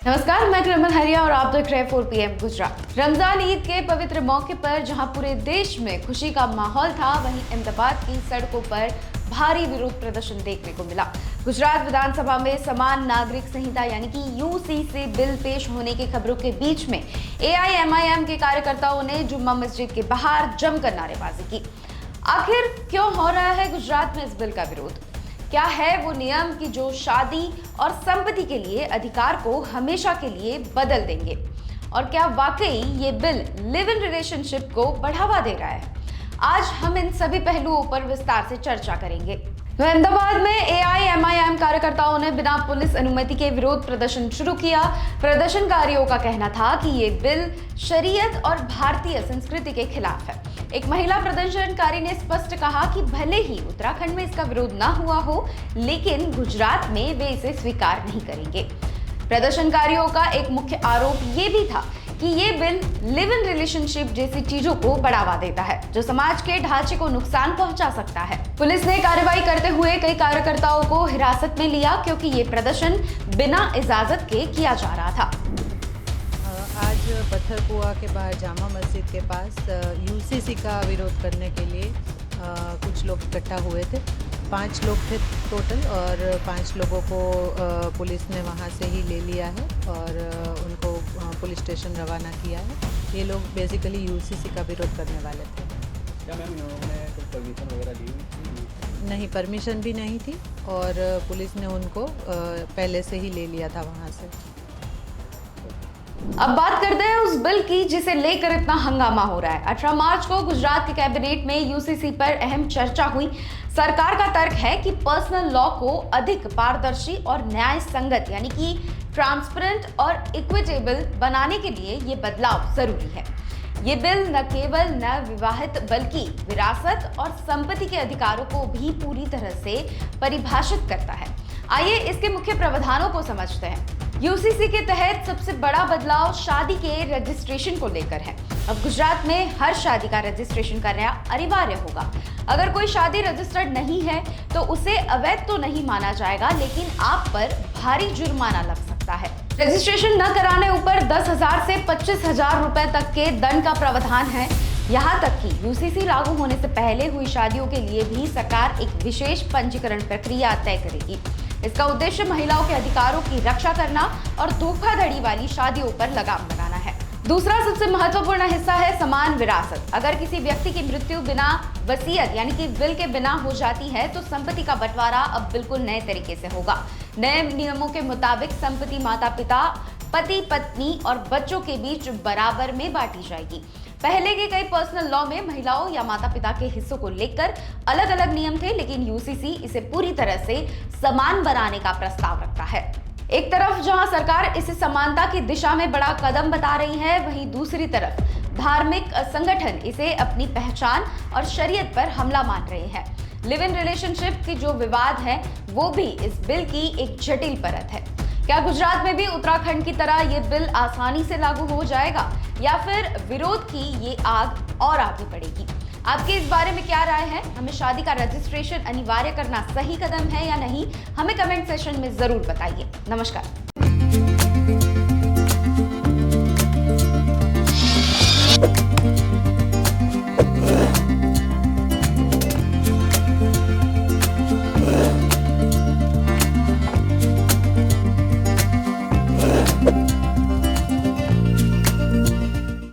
नमस्कार, मैं कृमल हरिया और आप देख रहे हैं 4 PM गुजरात। रमजान ईद के पवित्र मौके पर जहां पूरे देश में खुशी का माहौल था, वहीं अहमदाबाद की सड़कों पर भारी विरोध प्रदर्शन देखने को मिला। गुजरात विधानसभा में समान नागरिक संहिता यानी कि यूसीसी बिल पेश होने की खबरों के बीच में AIMIM के कार्यकर्ताओं ने जुम्मा मस्जिद के बाहर जमकर नारेबाजी की। आखिर क्यों हो रहा है गुजरात में इस बिल का विरोध? क्या है वो नियम कि जो शादी और संपत्ति के लिए अधिकार को हमेशा के लिए बदल देंगे? और क्या वाकई ये बिल लिव इन रिलेशनशिप को बढ़ावा दे रहा है? आज हम इन सभी पहलुओं पर विस्तार से चर्चा करेंगे। अहमदाबाद में AIMIM कार्यकर्ताओं ने बिना पुलिस अनुमति के विरोध प्रदर्शन शुरू किया। प्रदर्शनकारियों का कहना था कि ये बिल शरीयत और भारतीय संस्कृति के खिलाफ है। एक महिला प्रदर्शनकारी ने स्पष्ट कहा कि भले ही उत्तराखंड में इसका विरोध ना हुआ हो, लेकिन गुजरात में वे इसे स्वीकार नहीं करेंगे। प्रदर्शनकारियों का एक मुख्य आरोप ये भी था कि ये बिल लिव इन रिलेशनशिप जैसी चीजों को बढ़ावा देता है, जो समाज के ढांचे को नुकसान पहुंचा सकता है। पुलिस ने कार्रवाई करते हुए कई कार्यकर्ताओं को हिरासत में लिया क्योंकि ये प्रदर्शन बिना इजाजत के किया जा रहा था। आज पत्थरकुआ के बाहर जामा मस्जिद के पास यूसीसी का विरोध करने के लिए कुछ लोग इकट्ठा हुए थे। 5 लोग थे टोटल और 5 लोगों को पुलिस ने वहाँ से ही ले लिया है और उनको पुलिस स्टेशन रवाना किया है। ये लोग बेसिकली यूसीसी का विरोध करने वाले थे। क्या मैम इन्होंने कुछ परमिशन वगैरह दी हुई? नहीं, परमिशन भी नहीं थी और पुलिस ने उनको पहले से ही ले लिया था वहाँ से। अब बात करते हैं उस बिल की जिसे लेकर इतना हंगामा हो रहा है। 18 मार्च को गुजरात के कैबिनेट में यूसीसी पर अहम चर्चा हुई। सरकार का तर्क है कि पर्सनल लॉ को अधिक पारदर्शी और न्याय संगत यानी कि ट्रांसपेरेंट और इक्विटेबल बनाने के लिए ये बदलाव जरूरी है। ये बिल न केवल नव विवाहित बल्कि विरासत और संपत्ति के अधिकारों को भी पूरी तरह से परिभाषित करता है। आइए इसके मुख्य प्रावधानों को समझते हैं। यूसीसी के तहत सबसे बड़ा बदलाव शादी के रजिस्ट्रेशन को लेकर है। अब गुजरात में हर शादी का रजिस्ट्रेशन करना अनिवार्य होगा। अगर कोई शादी रजिस्टर्ड नहीं है तो उसे अवैध तो नहीं माना जाएगा, लेकिन आप पर भारी जुर्माना लग सकता है। रजिस्ट्रेशन न कराने ऊपर 10,000 से 25,000 रुपए तक के दंड का प्रावधान है। यहाँ तक कि यूसीसी लागू होने से पहले हुई शादियों के लिए भी सरकार एक विशेष पंजीकरण प्रक्रिया तय करेगी। इसका उद्देश्य महिलाओं के अधिकारों की रक्षा करना और धोखाधड़ी वाली शादियों पर लगाम लगाना है। दूसरा सबसे महत्वपूर्ण हिस्सा है समान विरासत। अगर किसी व्यक्ति की मृत्यु बिना वसीयत यानी कि विल के बिना हो जाती है तो संपत्ति का बंटवारा अब बिल्कुल नए तरीके से होगा। नए नियमों के मुताबिक संपत्ति माता पिता, पति पत्नी और बच्चों के बीच बराबर में बांटी जाएगी। पहले के कई पर्सनल लॉ में महिलाओं या माता पिता के हिस्सों को लेकर अलग अलग नियम थे, लेकिन यूसीसी इसे पूरी तरह से समान बनाने का प्रस्ताव रखता है। एक तरफ जहां सरकार इसे समानता की दिशा में बड़ा कदम बता रही है, वहीं दूसरी तरफ धार्मिक संगठन इसे अपनी पहचान और शरीयत पर हमला मान रहे हैं। लिव इन रिलेशनशिप की जो विवाद है वो भी इस बिल की एक जटिल परत है। क्या गुजरात में भी उत्तराखंड की तरह ये बिल आसानी से लागू हो जाएगा या फिर विरोध की ये आग और आगे बढ़ेगी? आपकी इस बारे में क्या राय है? हमें शादी का रजिस्ट्रेशन अनिवार्य करना सही कदम है या नहीं? हमें कमेंट सेक्शन में जरूर बताइए। नमस्कार।